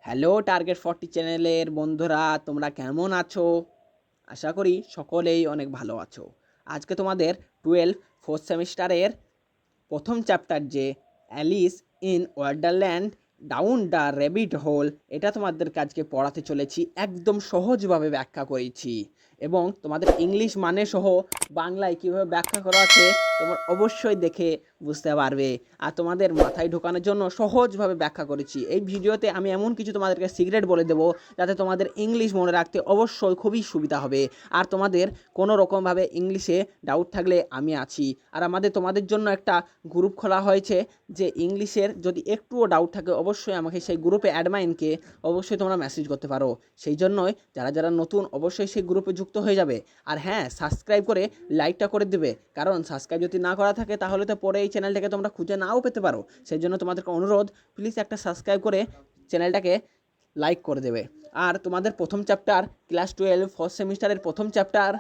Hello target 40 চ্যানেলের বন্ধুরা, তোমরা কেমন আছো? আশা করি সকলেই অনেক ভালো আছো। আজকে তোমাদের 4th সেমিস্টারের প্রথম চ্যাপ্টার যে Alice in Wonderland down the rabbit whole, এটা তোমাদেরকে আজকে পড়াতে চলেছি। একদম সহজভাবে ব্যাখ্যা করেছি এবং তোমাদের ইংলিশ মানে সহ বাংলায় কীভাবে ব্যাখ্যা করা আছে তোমরা অবশ্যই দেখে বুঝতে পারবে। আর তোমাদের মাথায় ঢোকানোর জন্য সহজভাবে ব্যাখ্যা করেছি। এই ভিডিওতে আমি এমন কিছু তোমাদেরকে সিক্রেট বলে দেবো যাতে তোমাদের ইংলিশ মনে রাখতে অবশ্যই খুবই সুবিধা হবে। আর তোমাদের কোনো রকমভাবে ইংলিশে ডাউট থাকলে আমি আছি। আর তোমাদের জন্য একটা গ্রুপ খোলা হয়েছে, যে ইংলিশের যদি একটুও ডাউট থাকে অবশ্যই আমাকে সেই গ্রুপে অ্যাডমাইনকে অবশ্যই তোমরা মেসেজ করতে পারো। সেই জন্যই যারা যারা নতুন অবশ্যই সেই গ্রুপে যুক্ত হয়ে যাবে। আর হ্যাঁ, সাবস্ক্রাইব করে লাইকটা করে দেবে, কারণ সাবস্ক্রাইব যদি না করা থাকে তাহলে তো পরে এই চ্যানেলটাকে তোমরা খুঁজে নাও পেতে পারো। সেই জন্য তোমাদেরকে অনুরোধ, প্লিজ একটা সাবস্ক্রাইব করে চ্যানেলটাকে লাইক করে দেবে। আর তোমাদের প্রথম চ্যাপ্টার ক্লাস 12 ফার্স্ট সেমিস্টারের প্রথম চ্যাপ্টার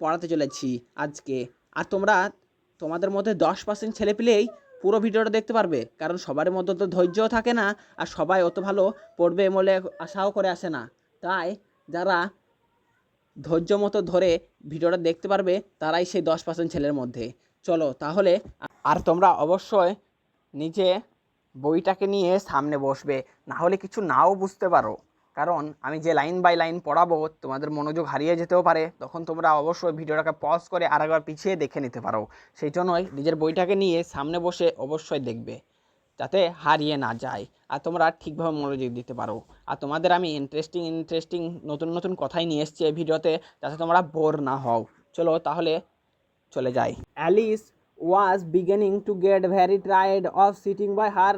পড়াতে চলেছি আজকে। আর তোমাদের মধ্যে 10% ছেলে পেলেই পুরো ভিডিওটা দেখতে পারবে, কারণ সবার মধ্যে তো ধৈর্যও থাকে না, আর সবাই অত ভালো পড়বে বলে আশাও করে আসে না। তাই যারা ধৈর্য মতো ধরে ভিডিওটা দেখতে পারবে তারাই সেই 10% ছেলের মধ্যে। চলো তাহলে। আর তোমরা অবশ্যই নিজে বইটাকে নিয়ে সামনে বসবে, না হলে কিছু নাও বুঝতে পারো, কারণ আমি যে লাইন বাই লাইন পড়াবো তোমাদের মনোযোগ হারিয়ে যেতেও পারে। তখন তোমরা অবশ্যই ভিডিওটাকে পজ করে আরেকবার পিছিয়ে দেখে নিতে পারো। সেই জন্যই নিজের বইটাকে নিয়ে সামনে বসে অবশ্যই দেখবে, যাতে হারিয়ে না যায় আর তোমরা ঠিকভাবে মনোযোগ দিতে পারো। আর তোমাদের আমি ইন্টারেস্টিং নতুন নতুন কথাই নিয়ে এসেছি এই ভিডিওতে, যাতে তোমরা বোর না হও। চলো তাহলে চলে যাই। Alice was beginning to get very tired of sitting by her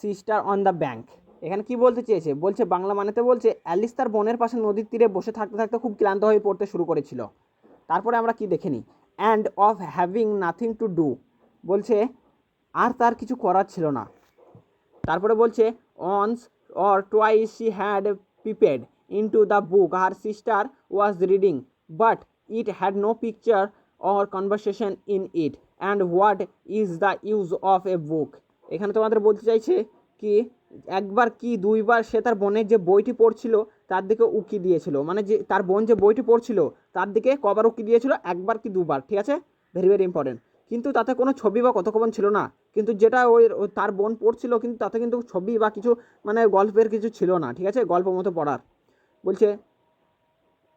sister on the bank. এখানে কি বলতে চেয়েছে? বলছে বাংলা মানেতে বলছে অ্যালিস তার বোনের পাশে নদীর তীরে বসে থাকতে থাকতে খুব ক্লান্ত হয়ে পড়তে শুরু করেছিল। তারপরে আমরা কি দেখে নিই, and of having nothing to do, বলছে আর তার কিছু করার ছিল না। তারপরে বলছে once or twice she had peeped into the book her sister was reading, but it had no picture or conversation in it, and what is the use of a book. এখানে তোমাদের বলতে চাইছে কি, একবার কি দুইবার সে তার বোনের যে বইটি পড়ছিল তার দিকে উকি দিয়েছিল, মানে যে তার বোন যে বইটি পড়ছিল তার দিকে কবার উকি দিয়েছিল, একবার কি দুবার, ঠিক আছে, ভেরি ভেরি ইম্পর্টেন্ট। কিন্তু তাতে কোনো ছবি বা কথোপকথন ছিল না, কিন্তু যেটা তার বোন পড়ছিল কিন্তু তাতে কিন্তু ছবি বা কিছু মানে গল্পের কিছু ছিল না, ঠিক আছে, গল্প মতো পড়ার। বলছে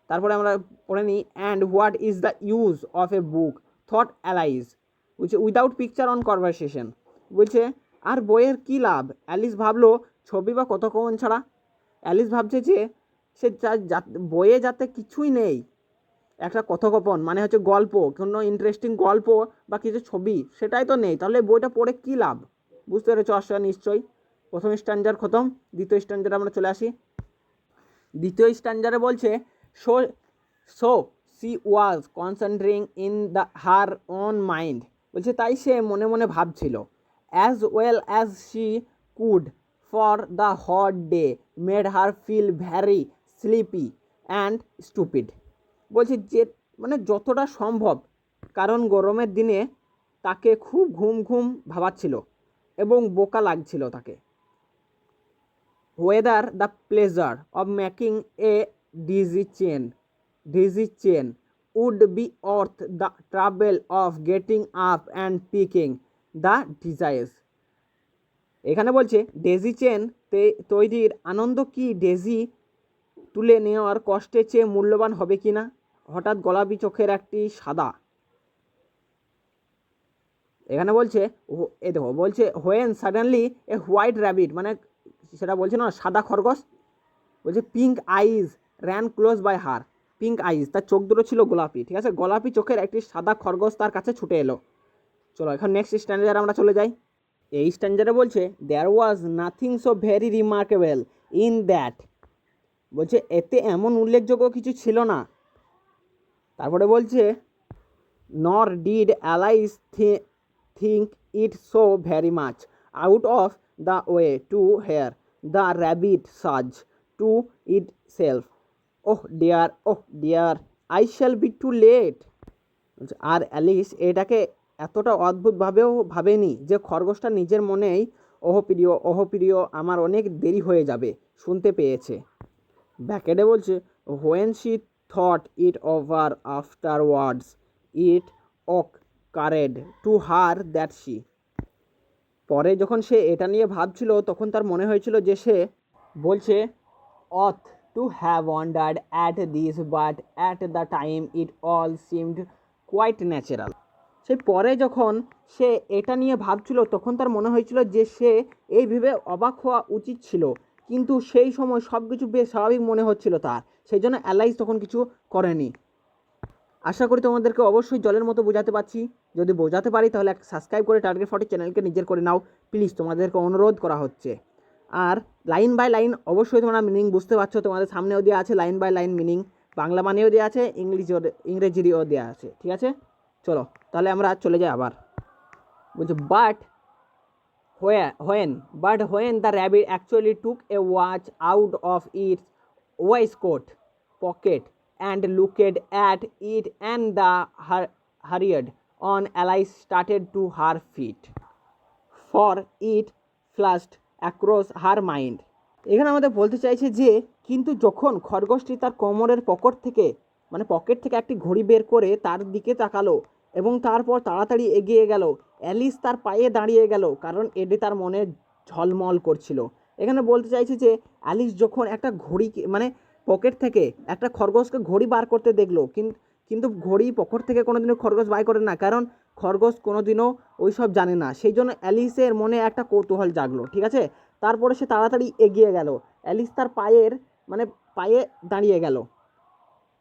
তারপরে আমরা পড়ে নিই, and what is the use of a book thought allies, বলছে উইদাউট পিকচার অন কনভারসেশন। বলছে আর বইয়ের কী লাভ? অ্যালিস ভাবলো ছবি বা কথোপকথন ছাড়া। অ্যালিস ভাবছে যে সে বইয়ে যাতে কিছুই নেই, একটা কথোপকথন মানে হচ্ছে গল্প, কোনো ইন্টারেস্টিং গল্প বা কিছু ছবি সেটাই তো নেই, তাহলে বইটা পড়ে কী লাভ? বুঝতে পেরেছ আশা নিশ্চয়ই। প্রথম স্ট্যান্ডার খতম, দ্বিতীয় স্ট্যান্ডারে আমরা চলে আসি। দ্বিতীয় স্ট্যান্ডারে বলছে so so she was concentrating in the her own mind, বলছে তাই সে মনে মনে ভাবছিল, as well as she could, for the hot day made her feel very sleepy and stupid. বলছে যে মানে যতটা সম্ভব, কারণ গরমের দিনে তাকে খুব ঘুম ঘুম ভাবাচ্ছিল এবং বোকা লাগছিল তাকে। whether the pleasure of making a daisy chain would be worth the trouble of getting up and picking the desires। এখানে বলছে ডেজি চেন তৈরির আনন্দ কি ডেজি তুলে নেওয়ার কষ্টের চেয়ে মূল্যবান হবে কি না। হঠাৎ গোলাপি চোখের একটি সাদা, এখানে বলছে এ দেখো বলছে when suddenly a white rabbit, মানে সেটা বলছে না সাদা খরগোশ, বলছে pink eyes ran close by her. Pink eyes তার চোখ দুটো ছিল গোলাপি, ঠিক আছে, গোলাপি চোখের একটি সাদা খরগোশ তার কাছে ছুটে এলো। চলো এখন নেক্সট স্ট্যান্ডার্ডে আমরা চলে যাই। এই স্ট্যান্ডার্ডে বলছে there was nothing so very remarkable in that, বলছে এতে এমন উল্লেখযোগ্য কিছু ছিল না। তারপরে বলছে নর did Alice think it so very much out of the way to hear the rabbit surge to itself, oh dear I shall be too late। আর অ্যালিস এটাকে এতটা অদ্ভুতভাবেও ভাবেনি যে খরগোশটা নিজের মনেই ওহ প্রিয় আমার অনেক দেরি হয়ে যাবে শুনতে পেয়েছে। ব্যাকেটে বলছে when she thought it over afterwards it occurred to her that she, পরে যখন সে এটা নিয়ে ভাবছিল তখন তার মনে হয়েছিল যে সে বলছে ought to have wondered at this but at the time it all seemed quite natural. সেই পরে যখন সে এটা নিয়ে ভাবছিল তখন তার মনে হয়েছিল যে সে এই ভেবে অবাক হওয়া উচিত ছিল, কিন্তু সেই সময় সব কিছু বেশ স্বাভাবিক মনে হচ্ছিল তার, সেই জন্য অ্যালাইস তখন কিছু করেনি। আশা করি তোমাদেরকে অবশ্যই জলের মতো বোঝাতে পারছি। যদি বোঝাতে পারি তাহলে সাবস্ক্রাইব করে টার্গেট 40 চ্যানেলকে নিজের করে নাও প্লিজ, তোমাদেরকে অনুরোধ করা হচ্ছে। আর লাইন বাই লাইন অবশ্যই তোমরা মিনিং বুঝতে পারছো, তোমাদের সামনেও দেওয়া আছে line by line meaning, Bangla মানেও দেওয়া আছে, ইংরেজিও দেওয়া আছে। ঠিক আছে, চলো তাহলে আমরা চলে যাই আবার। বলছে when the rabbit actually took a watch out of its waistcoat pocket and looked at it and the hurried on, Alice started to her feet, for it flashed across her mind. এখানে আমাদের বলতে চাইছে যে কিন্তু যখন খরগোশটি তার কোমরের pocket থেকে একটি ঘড়ি বের করে তার দিকে তাকালো এবং তারপর তাড়াতাড়ি এগিয়ে গেল, অ্যালিস তার পায়ে দাঁড়িয়ে গেল কারণ এটি তার মনে ঝলমল করছিল। এখানে বলতে চাইছে যে অ্যালিস যখন একটা ঘড়ি পকেট থেকে একটা খরগোশকে ঘড়ি বার করতে দেখলো, কিন্তু ঘড়ি পকেট থেকে কোনোদিনও খরগোশ বার করে না, কারণ খরগোশ কোনোদিনও ওই সব জানে না, সেই জন্য অ্যালিসের মনে একটা কৌতূহল জাগলো। ঠিক আছে, তারপরে সে তাড়াতাড়ি এগিয়ে গেল, অ্যালিস তার পায়ে দাঁড়িয়ে গেল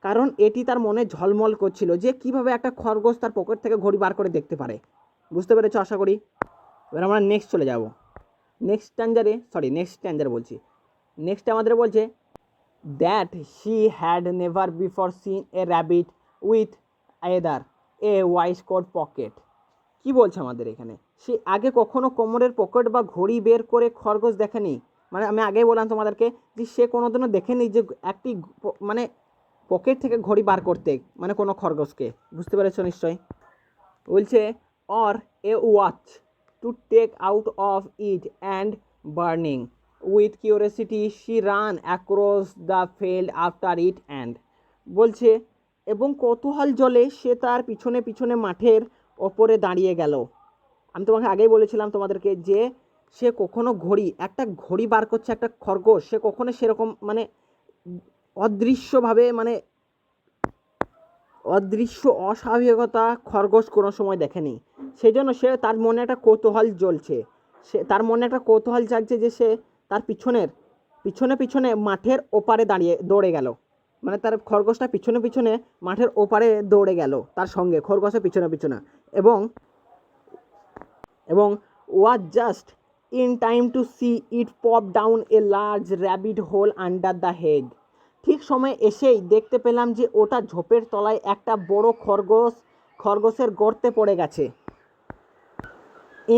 কারণ এটি তার মনে ঝলমল করছিল যে কিভাবে একটা খরগোশ তার পকেট থেকে ঘড়ি বার করে দেখতে পারে। বুঝতে পেরেছো আশা করি। এবার আমরা নেক্সট চলে যাব। নেক্সট আমাদের বলছে that she had never before seen a rabbit with either a waistcoat pocket. কি বলছে আমাদের এখানে, সে আগে কখনো কোমরের পকেট বা ঘড়ি বের করে খরগোশ দেখেনি। আমি আগেই বললাম তোমাদেরকে যে সে কোনোদিনও দেখেনি যে একটি পকেট থেকে ঘড়ি বার করতে কোনো খরগোশকে। বুঝতে পেরেছো নিশ্চয়ই। বলছে or a watch to take out of it and burning with curiosity she ran across the field after it and, বলছে এবং কৌতূহল জলে সে তার পিছনে মাঠের ওপরে দাঁড়িয়ে গেল। আমি তোমাকে আগেই বলেছিলাম তোমাদেরকে যে সে কখনো একটা ঘড়ি বার করছে একটা খরগোশ, সে কখনো সেরকম অদৃশ্য অস্বাভাবিকতা খরগোশ কোনো সময় দেখেনি, সেই জন্য তার মনে একটা কৌতূহল জ্বলছে, তার মনে একটা কৌতূহল জাগছে যে সে তার পিছনে মাঠের ওপারে দৌড়ে গেল, তার খরগোশটা পিছনে মাঠের ওপারে দৌড়ে গেল তার সঙ্গে খরগোশের পিছনে এবং was just in time to see it pop down a large rabbit hole under the hedge. ঠিক সময় এসেই দেখতে পেলাম যে ওটা ঝোপের তলায় একটা বড় খরগোশের গর্তে পড়ে গেছে।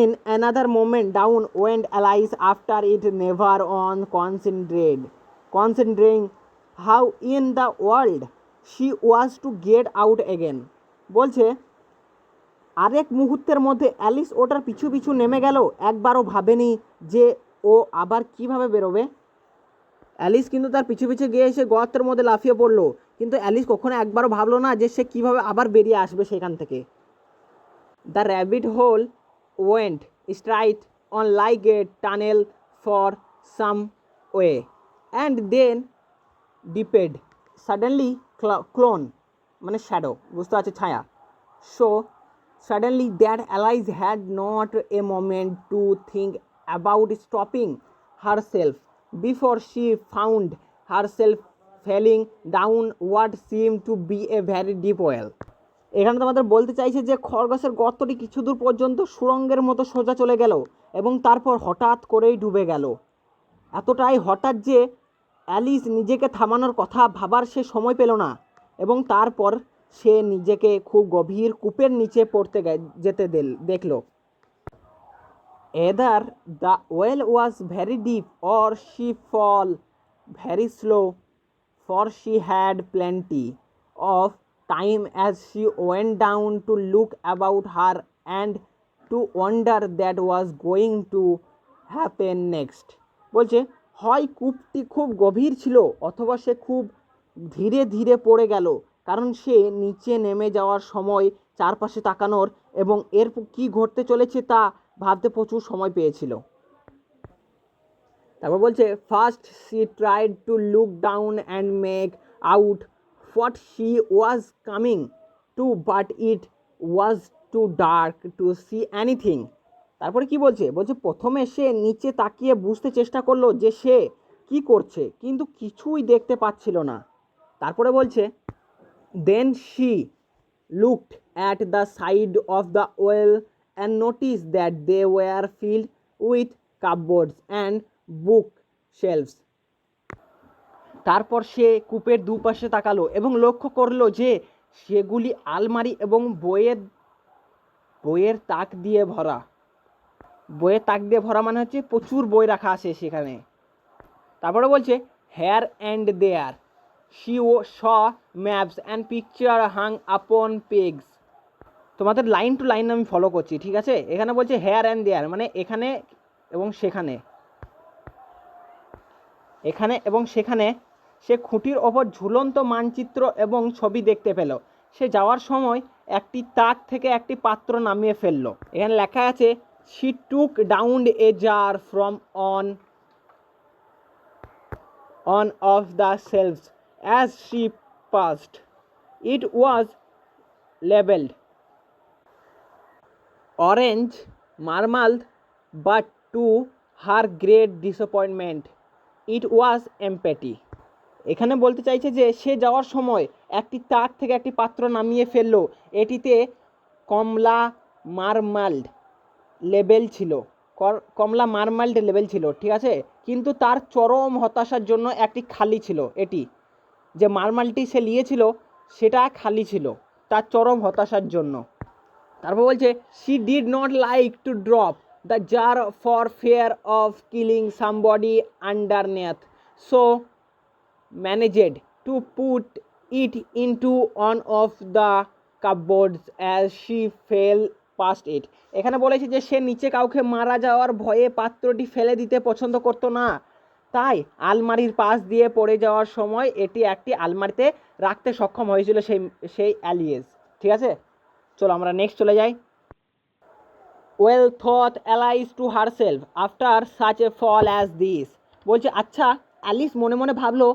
In another moment down went Alice after it, never on considering how in the world she was to get out again. বলছে আরেক মুহূর্তের মধ্যে অ্যালিস ওটার পিছু নেমে গেল, একবারও ভাবেনি যে ও আবার কিভাবে বেরোবে। অ্যালিস কিন্তু তার পিছু গিয়ে সে গর্তের মধ্যে লাফিয়ে পড়লো, কিন্তু অ্যালিস কখনো একবারও ভাবলো না যে সে কিভাবে আবার বেরিয়ে আসবে সেখান থেকে। The rabbit hole went straight on like a tunnel for some way and then dipped suddenly clone shadow, বুঝতে পারছে ছায়া। So suddenly that Alice had not a moment to think about stopping herself before she found herself falling down what seemed to be a very deep well. এখানে তোমাদের বলতে চাইছে যে খরগোশের গর্তটি কিছু দূর পর্যন্ত সুড়ঙ্গের মতো সোজা চলে গেল এবং তারপর হঠাৎ করেই ডুবে গেল। এতটাই হঠাৎ যে অ্যালিস নিজেকে থামানোর কথা ভাবার সে সময় পেল না এবং তারপর সে নিজেকে খুব গভীর কূপের নিচে পড়তে যেতে দেখল। Either the well was very deep or she fall very slow, for she had plenty of time as she went down to look about her and to wonder that was going to happen next. বলছে হয় কূপটি খুব গভীর ছিল অথবা সে খুব ধীরে ধীরে পড়ে গেল, কারণ সে নিচে নেমে যাওয়ার সময় চারপাশে তাকানোর এবং এর কী ঘটতে চলেছে তা ভাবতে প্রচুর সময় পেয়েছিল। তারপর বলছে first she tried to look down and make out what she was coming to, but it was too dark to see anything. তারপরে কি বলছে, প্রথমে সে নিচে তাকিয়ে বুঝতে চেষ্টা করলো যে সে কি করছে, কিন্তু কিছুই দেখতে পাচ্ছিল না। তারপরে বলছে then she looked at the side of the well and notice that they were filled with cupboards and book shelves. তারপর সে কূপের দুপাশে তাকালো এবং লক্ষ্য করলো যে সেগুলি আলমারি এবং বইয়ের তাক দিয়ে ভরা। বইয়ের তাক দিয়ে ভরা মানে হচ্ছে প্রচুর বই রাখা আছে সেখানে। তারপরে বলছে here and there she saw maps and picture hung upon pegs. তোমাদের লাইন টু লাইন আমি ফলো করছি, ঠিক আছে? এখানে বলছে হেয়ার অ্যান্ড দেয়ার মানে এখানে এবং সেখানে, এখানে এবং সেখানে সে খুঁটির ওপর ঝুলন্ত মানচিত্র এবং ছবি দেখতে পেল। সে যাওয়ার সময় একটি তাক থেকে একটি পাত্র নামিয়ে ফেললো। এখানে লেখা আছে she took down a jar from on of the shelves as she passed. It was labeled orange marmalade, but to her great disappointment it was empty. এখানে বলতে চাইছে যে সে যাওয়ার সময় একটি তাক থেকে একটি পাত্র নামিয়ে ফেললো, এটিতে কমলা মারমাল্ড লেবেল ছিল, কমলা মারমাল্ড লেবেল ছিল, ঠিক আছে, কিন্তু তার চরম হতাশার জন্য একটি খালি ছিল। এটি যে মারমালটি সে নিয়েছিল সেটা খালি ছিল তার চরম হতাশার জন্য। তারপর বলছে she did not like to drop the jar for fear of killing somebody underneath, so managed to put it into one of the cupboards as she fell past it. এখানে বলেছে যে সে নিচে কাউকে মারা যাওয়ার ভয়ে পাত্রটি ফেলে দিতে পছন্দ করতো না, তাই আলমারির পাশ দিয়ে পড়ে যাওয়ার সময় এটি একটি আলমারিতে রাখতে সক্ষম হয়েছিল সেই অ্যালিয়েস। ঠিক আছে, চলো আমরা নেক্সট চলে যাই। Well thought Alice to herself after such a fall as this. বলছে আচ্ছা, অ্যালিস মনে মনে ভাবলো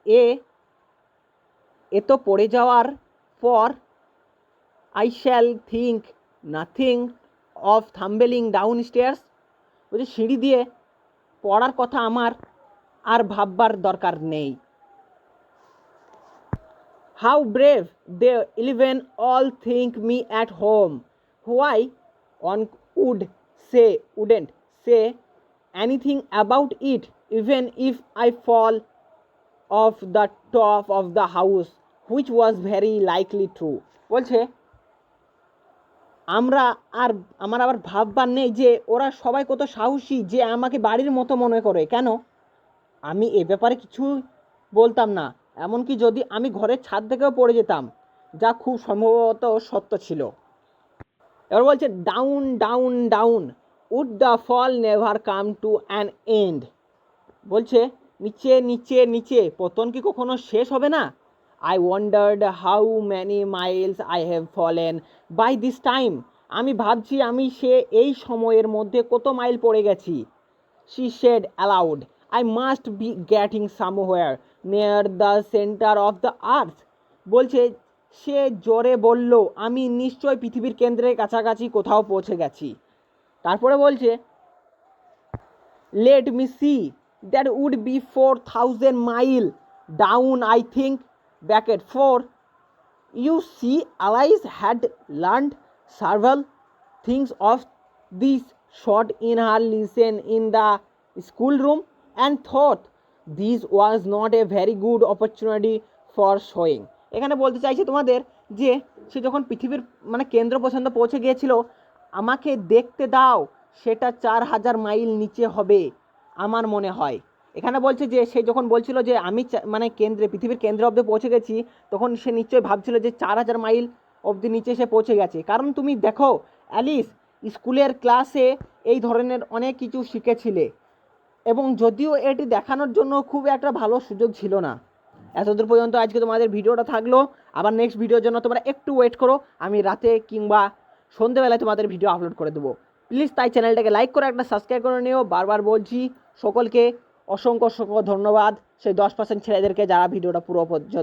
এ তো পড়ে যাওয়ার পর I shall think nothing of tumbling down stairs. বলছে সিঁড়ি দিয়ে পড়ার কথা আমার আর ভাববার দরকার নেই। How brave they even all think me at home. Why one wouldn't say anything about it even if I fall off the top of the house, which was very likely true. বলছে আমার আবার ভাববার নেই যে ওরা সবাই কত সাহসী যে আমাকে বাড়ির মতো মনে করে। কেন? আমি এ ব্যাপারে কিছু বলতাম না, এমনকি যদি আমি ঘরের ছাদ থেকেও পড়ে যেতাম, যা খুব সম্ভবত সত্য ছিল। এবার বলছে down down down would the fall never come to an end. বলছে নিচে নিচে নিচে, পতন কি কখনো শেষ হবে না? I wondered how many miles I have fallen by this time. আমি ভাবছি আমি এই সময়ের মধ্যে কত মাইল পড়ে গেছি। She said aloud, I must be getting somewhere near the center of the earth. বলছে সে জোরে বলল, আমি নিশ্চয় পৃথিবীর কেন্দ্রের কাছাকাছি কোথাও পৌঁছে গেছি। তারপরে বলছে let me see, that would be 4,000 miles down I think. Bracket 4. You see, Alice had learned several things of this sort in her lesson in the schoolroom and thought this was not a very good opportunity for showing. এখানে বলতে চাইছে তোমাদের যে সে যখন পৃথিবীর কেন্দ্র পর্যন্ত পৌঁছে গিয়েছিল, আমাকে দেখতে দাও, সেটা 4,000 মাইল নিচে হবে আমার মনে হয়। এখানে বলছে যে সে যখন বলছিল যে আমি পৃথিবীর কেন্দ্রে অবধি পৌঁছে গেছি, তখন সে নিশ্চয়ই ভাবছিল যে 4,000 মাইল অবধি নিচে সে পৌঁছে গেছে। কারণ তুমি দেখো অ্যালিস, স্কুলের ক্লাসে এই ধরনের অনেক কিছু শিখেছিলে, এবং যদিও এটি দেখানোর জন্য খুব একটা ভালো সুযোগ ছিল না। এতদূর পর্যন্ত আজকে তোমাদের ভিডিওটা থাকলো। আবার নেক্সট ভিডিওর জন্য তোমরা একটু ওয়েট করো, আমি রাতে কিংবা সন্ধ্যেবেলায় তোমাদের ভিডিও আপলোড করে দেবো। প্লিজ তাই চ্যানেলটাকে লাইক করে একটা সাবস্ক্রাইব করে নিও। বারবার বলছি, সকলকে অসংখ্য অসংখ্য ধন্যবাদ সেই 10% ছেলেদেরকে যারা ভিডিওটা পুরো পর্যন্ত